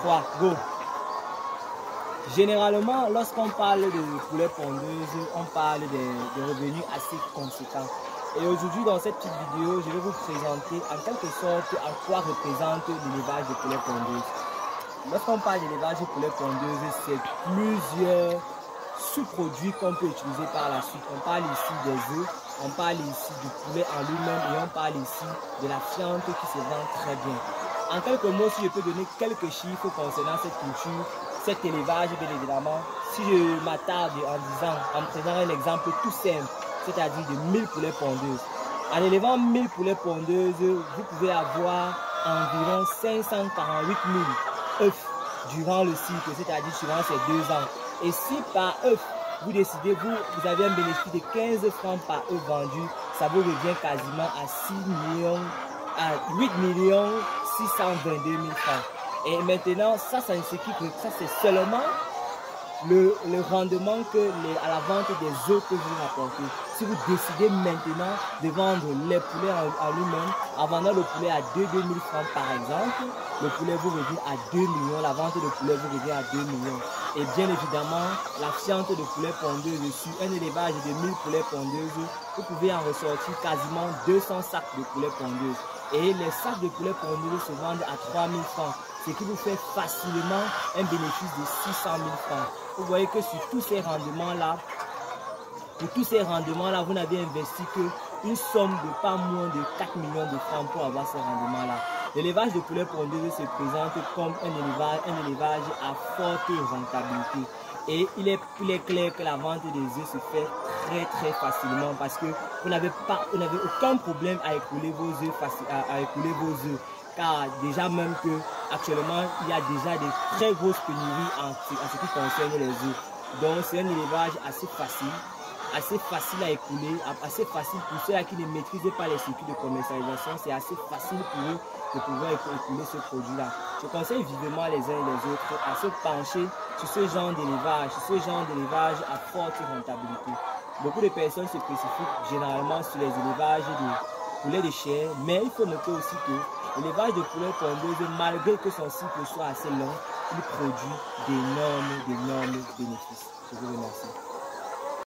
3, go. Généralement, lorsqu'on parle de poulet pondeuse, on parle des revenus assez conséquents. Et aujourd'hui, dans cette petite vidéo, je vais vous présenter en quelque sorte à quoi représente l'élevage de poulet pondeuse. Lorsqu'on parle d'élevage de poulet pondeuse, c'est plusieurs sous-produits qu'on peut utiliser par la suite. On parle ici des œufs, on parle ici du poulet en lui-même et on parle ici de la fiente qui se vend très bien. En quelques mots, si je peux donner quelques chiffres concernant cette culture, cet élevage, bien évidemment, si je m'attarde en prenant un exemple tout simple, c'est-à-dire de 1000 poulets pondeuses. En élevant 1000 poulets pondeuses, vous pouvez avoir environ 548 000 œufs durant le cycle, c'est-à-dire durant ces 2 ans. Et si par œuf, vous décidez, vous avez un bénéfice de 15 francs par œuf vendu, ça vous revient quasiment à 8 622 000 francs. Et maintenant, ça c'est seulement le rendement à la vente des œufs que vous rapportez. Si vous décidez maintenant de vendre les poulets en lui-même, en vendant le poulet à 2 000 francs par exemple, le poulet vous revient à 2 millions, la vente de poulet vous revient à 2 millions. Et bien évidemment, la fiente de poulet pondeuse sur un élevage de 1000 poulets pondeuses, vous pouvez en ressortir quasiment 200 sacs de poulet pondeuses. Et les sacs de poulet pondeuses se vendent à 3 000 francs, ce qui vous fait facilement un bénéfice de 600 000 francs. Vous voyez que sur tous ces rendements-là, vous n'avez investi qu'une somme de pas moins de 4 millions de francs pour avoir ces rendements-là. L'élevage de poulet pondeuse se présente comme un élevage à forte rentabilité. Et il est clair que la vente des œufs se fait très facilement parce que vous n'avez aucun problème à écouler vos œufs. Car déjà même que actuellement il y a déjà des très grosses pénuries en ce qui concerne les œufs. Donc c'est un élevage assez facile à écouler, assez facile pour ceux qui ne maîtrisent pas les circuits de commercialisation. C'est assez facile pour eux de pouvoir écouler ce produit-là. Je conseille vivement les uns et les autres à se pencher sur ce genre d'élevage à forte rentabilité. Beaucoup de personnes se précipitent généralement sur les élevages de poulets de chair, mais il faut noter aussi que l'élevage de poulets pondeuses, malgré que son cycle soit assez long, il produit d'énormes bénéfices. Je vous remercie.